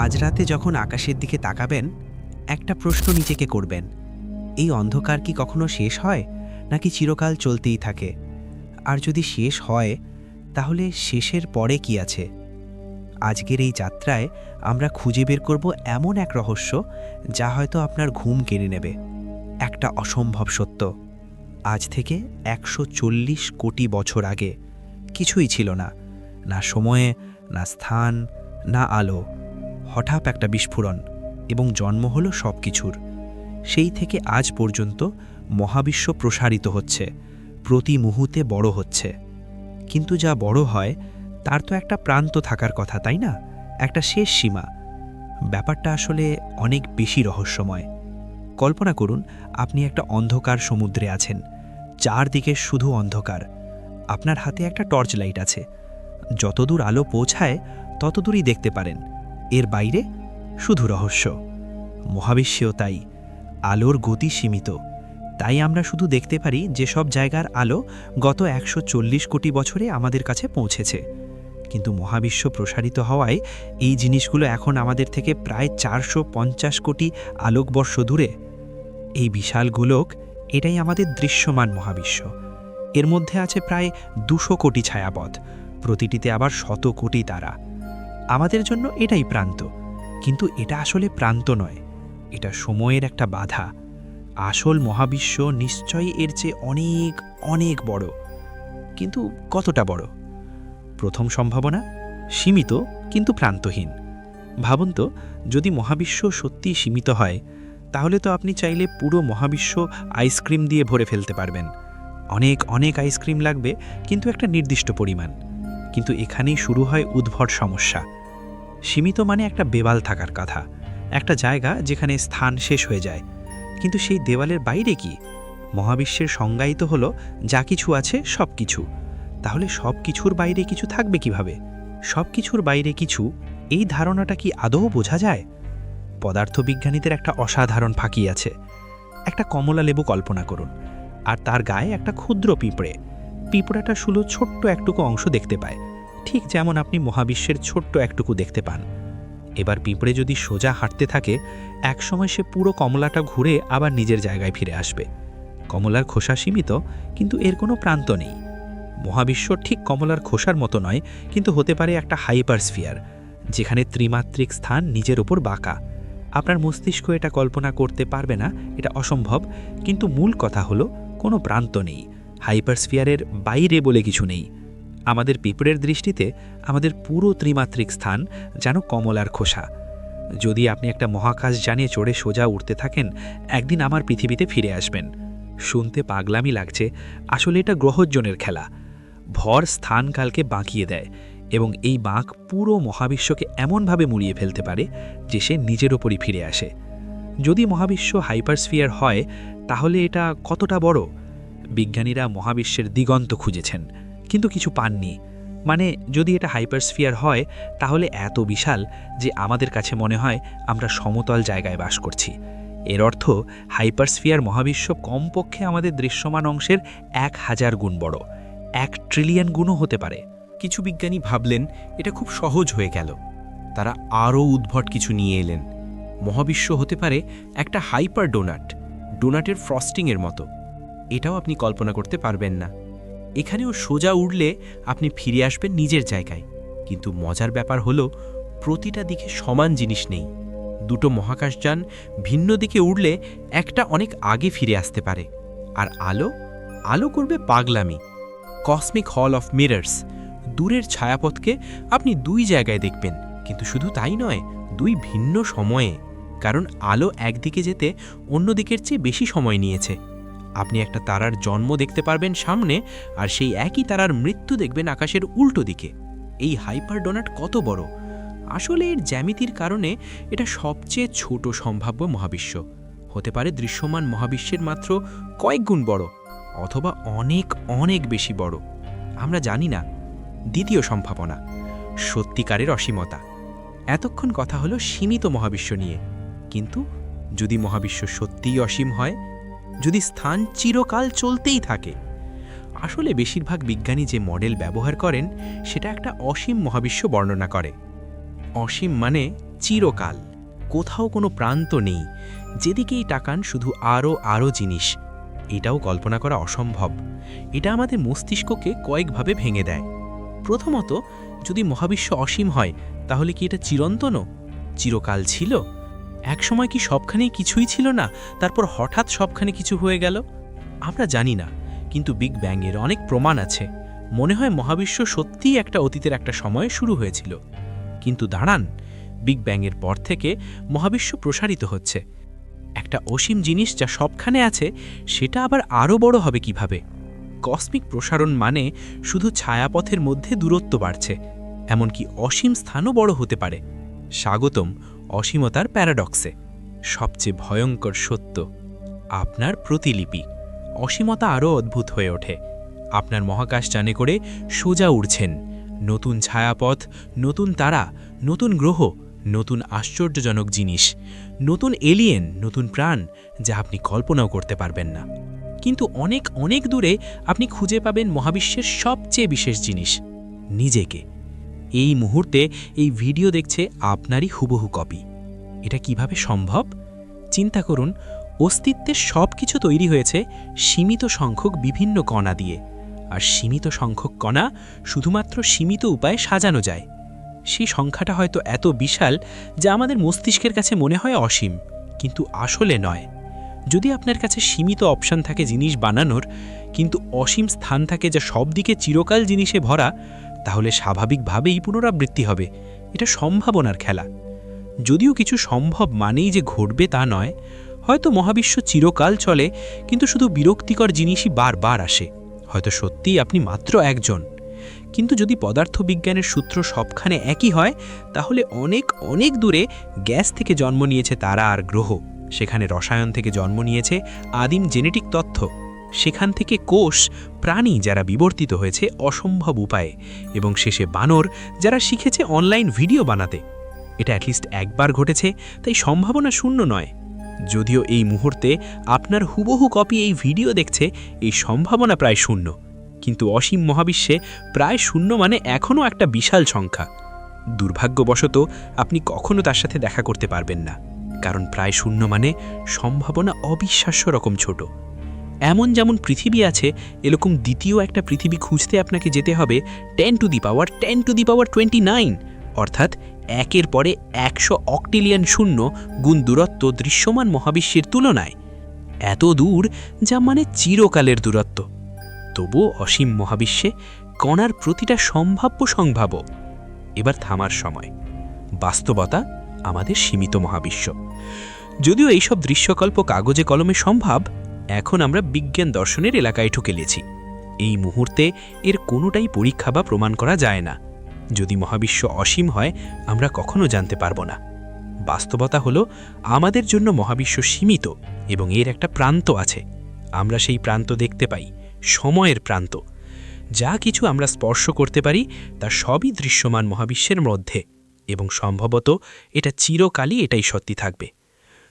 আজ রাতে যখন আকাশের দিকে তাকাবেন, একটা প্রশ্ন নিজেকে করবেন, এই অন্ধকার কি কখনো শেষ হয়, নাকি চিরকাল চলতেই থাকে? আর যদি শেষ হয়, তাহলে শেষের পরে কি আছে? আজকের এই যাত্রায় আমরা খুঁজে বের করব এমন এক রহস্য, যা হয়তো আপনার ঘুম কেড়ে নেবে। একটা অসম্ভব সত্য। আজ থেকে ১৪০ কোটি বছর আগে কিছুই ছিল না, না সময়ে, না স্থান, না আলো। হঠাৎ একটা বিস্ফোরণ, এবং জন্ম হলো সব কিছুর। সেই থেকে আজ পর্যন্ত মহাবিশ্ব প্রসারিত হচ্ছে, প্রতি মুহূর্তে বড় হচ্ছে। কিন্তু যা বড় হয় তার তো একটা প্রান্ত থাকার কথা, তাই না? একটা শেষ সীমা। ব্যাপারটা আসলে অনেক বেশি রহস্যময়। কল্পনা করুন, আপনি একটা অন্ধকার সমুদ্রে আছেন, চারদিকে শুধু অন্ধকার। আপনার হাতে একটা টর্চ লাইট আছে, যতদূর আলো পৌঁছায় ততদূরই দেখতে পারেন। এর বাইরে শুধু রহস্য। মহাবিশ্বেও তাই, আলোর গতি সীমিত। তাই আমরা শুধু দেখতে পারি যেসব জায়গার আলো গত ১৪০ কোটি বছরে আমাদের কাছে পৌঁছেছে। কিন্তু মহাবিশ্ব প্রসারিত হওয়ায় এই জিনিসগুলো এখন আমাদের থেকে প্রায় ৪৫০ কোটি আলোকবর্ষ দূরে। এই বিশাল গোলক, এটাই আমাদের দৃশ্যমান মহাবিশ্ব। এর মধ্যে আছে প্রায় ২০০ কোটি ছায়াপথ, প্রতিটিতে আবার ১০০ কোটি তারা। আমাদের জন্য এটাই প্রান্ত, কিন্তু এটা আসলে প্রান্ত নয়, এটা সময়ের একটা বাধা। আসল মহাবিশ্ব নিশ্চয়ই এর চেয়ে অনেক অনেক বড়। কিন্তু কতটা বড়? প্রথম সম্ভাবনা, সীমিত কিন্তু প্রান্তহীন। ভাবুন তো, যদি মহাবিশ্ব সত্যি সীমিত হয়, তাহলে তো আপনি চাইলে পুরো মহাবিশ্ব আইসক্রিম দিয়ে ভরে ফেলতে পারবেন। অনেক অনেক আইসক্রিম লাগবে, কিন্তু একটা নির্দিষ্ট পরিমাণ। কিন্তু এখানেই শুরু হয় উদ্ভট সমস্যা। সীমিত মানে একটা দেওয়াল থাকার কথা, একটা জায়গা যেখানে স্থান শেষ হয়ে যায়। কিন্তু সেই দেওয়ালের বাইরে কি? মহাবিশ্বের সংজ্ঞায়িত হলো যা কিছু আছে সব কিছু। তাহলে সব কিছুর বাইরে কিছু থাকবে কিভাবে? সব কিছুর বাইরে কিছু, এই ধারণাটা কি আদৌ বোঝা যায়? পদার্থবিজ্ঞানীদের একটা অসাধারণ ফাঁকি আছে। একটা কমলা লেবু কল্পনা করুন, আর তার গায়ে একটা ক্ষুদ্র পিঁপড়ে। পিঁপড়াটা শুধু ছোট্ট একটুকু অংশ দেখতে পায়, ঠিক যেমন আপনি মহাবিশ্বের ছোট্ট একটুকু দেখতে পান। এবার পিঁপড়ে যদি সোজা হাঁটতে থাকে, একসময় সে পুরো কমলাটা ঘুরে আবার নিজের জায়গায় ফিরে আসবে। কমলার খোসা সীমিত, কিন্তু এর কোনো প্রান্ত নেই। মহাবিশ্ব ঠিক কমলার খোসার মতো নয়, কিন্তু হতে পারে একটা হাইপারস্ফিয়ার, যেখানে ত্রিমাত্রিক স্থান নিজের ওপর বাঁকা। আপনার মস্তিষ্ক এটা কল্পনা করতে পারবে না, এটা অসম্ভব। কিন্তু মূল কথা হলো, কোনো প্রান্ত নেই, হাইপারস্ফিয়ারের বাইরে বলে কিছু নেই। আমাদের পিঁপড়ের দৃষ্টিতে আমাদের পুরো ত্রিমাত্রিক স্থান যেন কমলার খোসা। যদি আপনি একটা মহাকাশযানে চড়ে সোজা উঠতে থাকেন, একদিন আমার পৃথিবীতে ফিরে আসবেন। শুনতে পাগলামি লাগছে, আসলে এটা গ্রহযোনের খেলা। ভর স্থানকালকে বাঁকিয়ে দেয়, এবং এই বাঁক পুরো মহাবিশ্বকে এমনভাবে মুড়িয়ে ফেলতে পারে যে সে নিজের ওপরই ফিরে আসে। যদি মহাবিশ্ব হাইপারস্ফিয়ার হয়, তাহলে এটা কতটা বড়? বিজ্ঞানীরা মহাবিশ্বের দিগন্ত খুঁজেছেন, কিন্তু কিছু পাননি। মানে, যদি এটা হাইপারস্ফিয়ার হয়, তাহলে এত বিশাল যে আমাদের কাছে মনে হয় আমরা সমতল জায়গায় বাস করছি। এর অর্থ, হাইপারস্ফিয়ার মহাবিশ্ব কমপক্ষে আমাদের দৃশ্যমান অংশের ১,০০০ গুণ বড়, ১ ট্রিলিয়ন গুণও হতে পারে। কিছু বিজ্ঞানী ভাবলেন এটা খুব সহজ হয়ে গেল। তারা আরও উদ্ভট কিছু নিয়ে এলেন। মহাবিশ্ব হতে পারে একটা হাইপার ডোনাট, ডোনাটের ফ্রস্টিংয়ের মতো। এটাও আপনি কল্পনা করতে পারবেন না। এখানেও সোজা উড়লে আপনি ফিরে আসবেন নিজের জায়গায়। কিন্তু মজার ব্যাপার হলো, প্রতিটা দিকে সমান জিনিস নেই। দুটো মহাকাশযান ভিন্ন দিকে উড়লে একটা অনেক আগে ফিরে আসতে পারে। আর আলো আলো করবে পাগলামি। কসমিক হল অফ মিরর্স, দূরের ছায়াপথকে আপনি দুই জায়গায় দেখবেন, কিন্তু শুধু তাই নয়, দুই ভিন্ন সময়ে। কারণ আলো একদিকে যেতে অন্য দিকের চেয়ে বেশি সময় নিয়েছে। আপনি একটা তারার জন্ম দেখতে পারবেন সামনে, আর সেই একই তারার মৃত্যু দেখবেন আকাশের উল্টো দিকে। এই হাইপার ডোনাট কত বড়! আসলে এর জ্যামিতির কারণে এটা সবচেয়ে ছোট সম্ভাব্য মহাবিশ্ব। হতে পারে দৃশ্যমান মহাবিশ্বের মাত্র কয়েক গুণ বড়, অথবা অনেক অনেক বেশি বড়। আমরা জানি না। দ্বিতীয় সম্ভাবনা, সত্যিকারের অসীমতা। এতক্ষণ কথা হলো সীমিত মহাবিশ্ব নিয়ে, কিন্তু যদি মহাবিশ্ব সত্যিই অসীম হয়, যদি স্থান চিরকাল চলতেই থাকে। আসলে বেশিরভাগ বিজ্ঞানী যে মডেল ব্যবহার করেন, সেটা একটা অসীম মহাবিশ্ব বর্ণনা করে। অসীম মানে চিরকাল, কোথাও কোনো প্রান্ত নেই, যেদিকেই তাকান শুধু আরও আরও জিনিস। এটাও কল্পনা করা অসম্ভব। এটা আমাদের মস্তিষ্ককে কয়েকভাবে ভেঙে দেয়। প্রথমত, যদি মহাবিশ্ব অসীম হয় তাহলে কি এটা চিরন্তন, চিরকাল ছিল? একসময় কি সবখানেই কিছুই ছিল না, তারপর হঠাৎ সবখানে কিছু হয়ে গেল? আমরা জানি না, কিন্তু বিগ ব্যাংয়ের অনেক প্রমাণ আছে। মনে হয় মহাবিশ্ব সত্যিই একটা অতীতের একটা সময়ে শুরু হয়েছিল। কিন্তু দাঁড়ান, বিগ ব্যাংয়ের পর থেকে মহাবিশ্ব প্রসারিত হচ্ছে। একটা অসীম জিনিস যা সবখানে আছে সেটা আবার আরও বড় হবে কিভাবে? কসমিক প্রসারণ মানে শুধু ছায়াপথের মধ্যে দূরত্ব বাড়ছে, এমনকি অসীম স্থানও বড় হতে পারে। স্বাগতম অসীমতার প্যারাডক্সে। সবচেয়ে ভয়ঙ্কর সত্য, আপনার প্রতিলিপি। অসীমতা আরও অদ্ভুত হয়ে ওঠে। আপনার মহাকাশযানে করে সোজা উড়ছেন, নতুন ছায়াপথ, নতুন তারা, নতুন গ্রহ, নতুন আশ্চর্যজনক জিনিস, নতুন এলিয়েন, নতুন প্রাণ যা আপনি কল্পনাও করতে পারবেন না। কিন্তু অনেক অনেক দূরে আপনি খুঁজে পাবেন মহাবিশ্বের সবচেয়ে বিশেষ জিনিস, নিজেকে। এই মুহূর্তে এই ভিডিও দেখছে আপনারই হুবহু কপি। এটা কিভাবে সম্ভব? চিন্তা করুন, অস্তিত্বের সব কিছু তৈরি হয়েছে সীমিত সংখ্যক বিভিন্ন কণা দিয়ে, আর সীমিত সংখ্যক কণা শুধুমাত্র সীমিত উপায়ে সাজানো যায়। সেই সংখ্যাটা হয়তো এত বিশাল যা আমাদের মস্তিষ্কের কাছে মনে হয় অসীম, কিন্তু আসলে নয়। যদি আপনার কাছে সীমিত অপশন থাকে জিনিস বানানোর, কিন্তু অসীম স্থান থাকে যা সব দিকে চিরকাল জিনিসে ভরা, তাহলে স্বাভাবিকভাবেই পুনরাবৃত্তি হবে। এটা সম্ভাবনার খেলা। যদিও কিছু সম্ভব মানেই যে ঘটবে তা নয়। হয়তো মহাবিশ্ব চিরকাল চলে, কিন্তু শুধু বিরক্তিকর জিনিসই বারবার আসে। হয়তো সত্যিই আপনি মাত্র একজন। কিন্তু যদি পদার্থবিজ্ঞানের সূত্র সবখানে একই হয়, তাহলে অনেক অনেক দূরে গ্যাস থেকে জন্ম নিয়েছে তারা আর গ্রহ, সেখানে রসায়ন থেকে জন্ম নিয়েছে আদিম জেনেটিক তথ্য, সেখান থেকে কোষ, প্রাণী যারা বিবর্তিত হয়েছে অসম্ভব উপায়ে, এবং শেষে বানর যারা শিখেছে অনলাইন ভিডিও বানাতে। এটা অ্যাটলিস্ট একবার ঘটেছে, তাই সম্ভাবনা শূন্য নয়। যদিও এই মুহূর্তে আপনার হুবহু কপি এই ভিডিও দেখছে, এই সম্ভাবনা প্রায় শূন্য। কিন্তু অসীম মহাবিশ্বে প্রায় শূন্য মানে এখনও একটা বিশাল সংখ্যা। দুর্ভাগ্যবশত আপনি কখনো তার সাথে দেখা করতে পারবেন না, কারণ প্রায় শূন্য মানে সম্ভাবনা অবিশ্বাস্য রকম ছোট। এমন যেমন পৃথিবী আছে, এরকম দ্বিতীয় একটা পৃথিবী খুঁজতে আপনাকে যেতে হবে 10⁻10⁻29, অর্থাৎ একের পরে 100 অক্টিলিয়ন শূন্য গুণ দূরত্ব দৃশ্যমান মহাবিশ্বের তুলনায়। এত দূর যা মানে চিরকালের দূরত্ব। তবুও অসীম মহাবিশ্বে কণার প্রতিটা সম্ভাব্য। এবার থামার সময়। বাস্তবতা আমাদের সীমিত মহাবিশ্ব। যদিও এইসব দৃশ্যকল্প কাগজে কলমে সম্ভব, এখন আমরা বিজ্ঞান দর্শনের এলাকায় ঢুকে গেছি। এই মুহূর্তে এর কোনোটাই পরীক্ষা বা প্রমাণ করা যায় না। যদি মহাবিশ্ব অসীম হয়, আমরা কখনো জানতে পারব না। বাস্তবতা হলো আমাদের জন্য মহাবিশ্ব সীমিত, এবং এর একটা প্রান্ত আছে। আমরা সেই প্রান্ত দেখতে পাই, সময়ের প্রান্ত। যা কিছু আমরা স্পর্শ করতে পারি তা সবই দৃশ্যমান মহাবিশ্বের মধ্যে, এবং সম্ভবত এটা চিরকালই এটাই সত্যি থাকবে।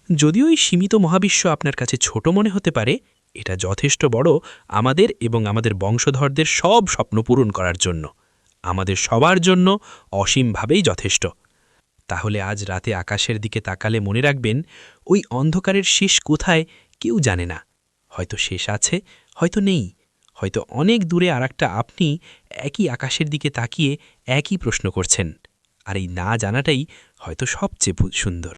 যদিও এই সীমিত মহাবিশ্ব আপনার কাছে ছোট মনে হতে পারে, এটা যথেষ্ট বড় আমাদের এবং আমাদের বংশধরদের সব স্বপ্ন পূরণ করার জন্য। আমাদের সবার জন্য অসীমভাবেই যথেষ্ট। তাহলে আজ রাতে আকাশের দিকে তাকালে মনে রাখবেন, ওই অন্ধকারের শেষ কোথায় কেউ জানে না। হয়তো শেষ আছে, হয়তো নেই, হয়তো অনেক দূরে আরেকটা আপনি একই আকাশের দিকে তাকিয়ে একই প্রশ্ন করছেন। আর এই না জানাটাই হয়তো সবচেয়ে সুন্দর।